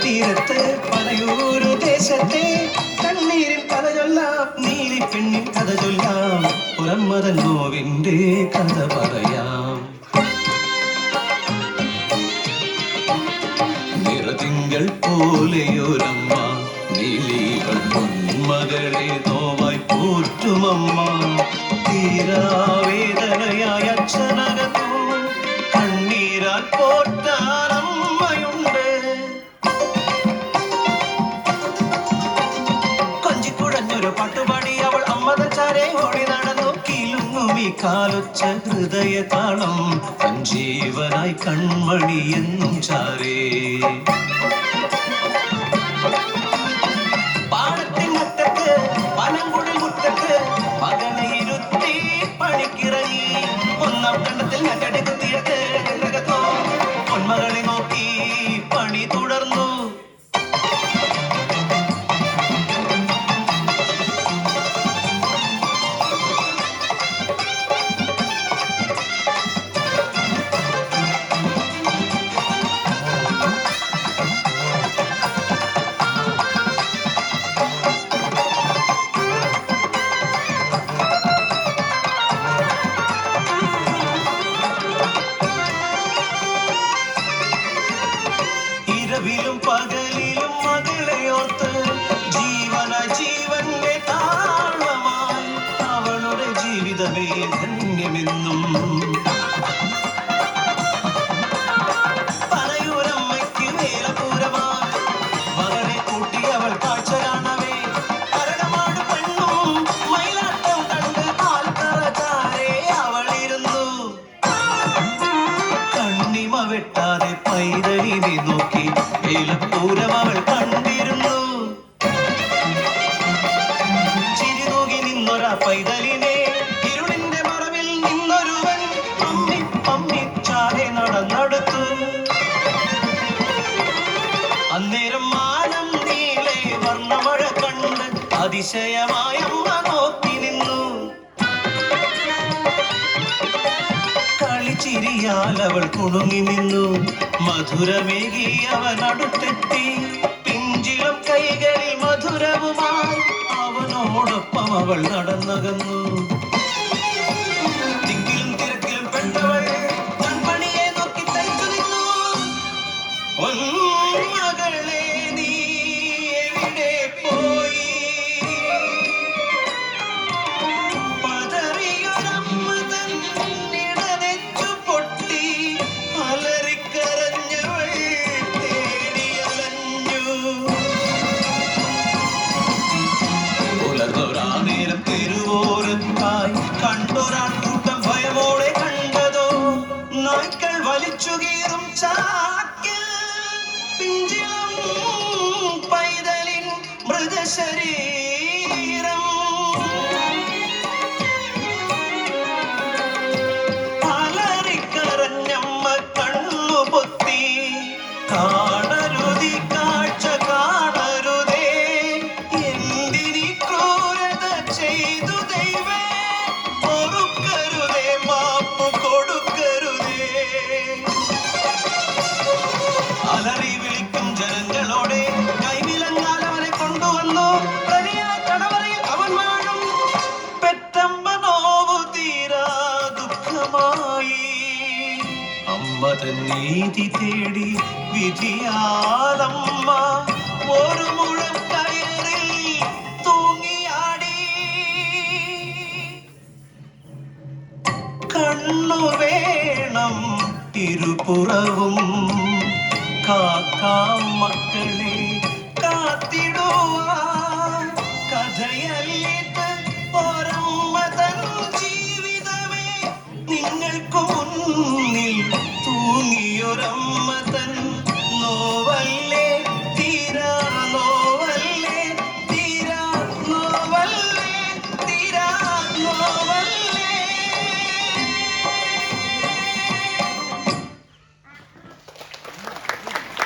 തീരത്ത് പനയൂരു ദേശത്തെ കണ്ണീരിൻ കഥ ചൊല്ലാം, നീലിപ്പെണ്ണിൻ കഥ ചൊല്ലാം, പുറമ്മതൻ നോവിന്റെ കഥ പറയാം. നിറതിങ്കൾ പോലെയൊരമ്മ, നീലികൾ പൊന്മകളെ നോവായി പോറ്റുമമ്മ. തീരാവേദനയായ അച്ഛനകത്തു കണ്ണീരാൽ പോറ്റാനമ്മയുണ്ട്. കൊഞ്ചിക്കുഴഞ്ഞൊരു പാട്ടുപാടി അവൾ അമ്മത ചാരെ ഓടി നടന്നു. കിലുങ്ങുമി കാലൊച്ച ഹൃദയ താളം, സഞ്ജീവനായി കൺമണി എന്നും ചാരേ. പാടത്തിനറ്റത്ത് പനങ്കുടിൽ മുറ്റത്ത് മകനെ ഇരുത്തി പണിക്കിറങ്ങി. ഒന്നാം കണ്ടത്തിൽ ഞെട്ടടി കുത്തിയിട്ട് പൊന്മകളെ നോക്കി പണി തുടർന്നു. ഇരവിലും പകലിലും മകളെയോർത്ത് ജീവന ജീവന്റെ താളമായി അവളുടെ ജീവിതമേ ധന്യമെന്നും. പനയൂരമ്മയ്ക്ക് വേലപൂരമായി മകനെ കൂട്ടി അവൾ കാഴ്ച കാണവേ. കരടമാട് പെണ്ണും മയിലാട്ടം കണ്ട് ആൽത്തറ ചാരെ അവളിരുന്നു. കണ്ണിമ വെട്ടാതെ പൈതലിനെ നോക്കി വേലപ്പൂരം അവൾ കണ്ടിരുന്നു. ചിരി തൂകി നിന്നൊരാ പൈതലിനെ ഇരുളിന്റെ മറവിൽ നിന്നൊരുവൻ അമ്മി അമ്മി ചാരെ നടന്നെടുത്തു. അന്നേരം മാനം നീളെ വർണ്ണമഴ കണ്ട് അതിശയമായ അമ്മ നോക്കി നിന്നു. കളിച്ചിരിയാൽ അവൾ കുണുങ്ങി നിന്നു. മധുരമേകി അവൻ അടുത്തെത്തി. പിഞ്ചിളം കൈകളിൽ മധുരവുമായി അവനോടൊപ്പം അവൾ നടന്നകന്നു. തിക്കിലും തിരക്കിലും പെട്ടവൾ കൺമണിയെ നോക്കി തരിച്ചു നിന്നു. മകളെ നീ എവിടെ പോയി? പതറിയൊരമ്മ തന്നിടനെച്ചു പൊട്ടി അലറിക്കരഞ്ഞവൾ തേടിയലഞ്ഞു. പുലർന്നൊരാ നേരം തെരുവോരത്തായി കണ്ടൊരാൾ കൂട്ടം ഭയമോടെ കണ്ടതോ നായ്ക്കൾ വലിച്ചു കീറും ചാക്കിൽ പിഞ്ചിളം പൈതലിൻ മൃതശരീരം. അലറിക്കരഞ്ഞമ്മ കണ്ണുപൊത്തി. കാണരുതി കാഴ്ച കാണരുതേ, എന്തിനീ ക്രൂരത ചെയ്തു ദൈവേ, പൊറുക്കരുതേ, മാപ്പ് കൊടുക്കരുതേ. അലറി വിളിക്കും ജനങ്ങളോടെ കൈവിലങ്ങാൽ അവനെ കൊണ്ടുവന്നു. പ്രതിയായ കടവറയിൽ അവൻ വാഴും. പെറ്റമ്മ നോവു തീരാ ദുഃഖമായി. അമ്മ തൻ നീതി തേടി വിധിയാലമ്മ ഒരു മുഴം കയറിൽ തൂങ്ങിയാടി. കണ്ണു വേണം ഇരുപുറവും കാക്കാം മക്കളെ കാത്തിടുവാൻ. കഥയല്ലിത് ഒരമ്മ തൻ ജീവിതമേ, നിങ്ങൾക്ക് മുന്നിൽ തൂങ്ങിയൊരമ്മ തൻ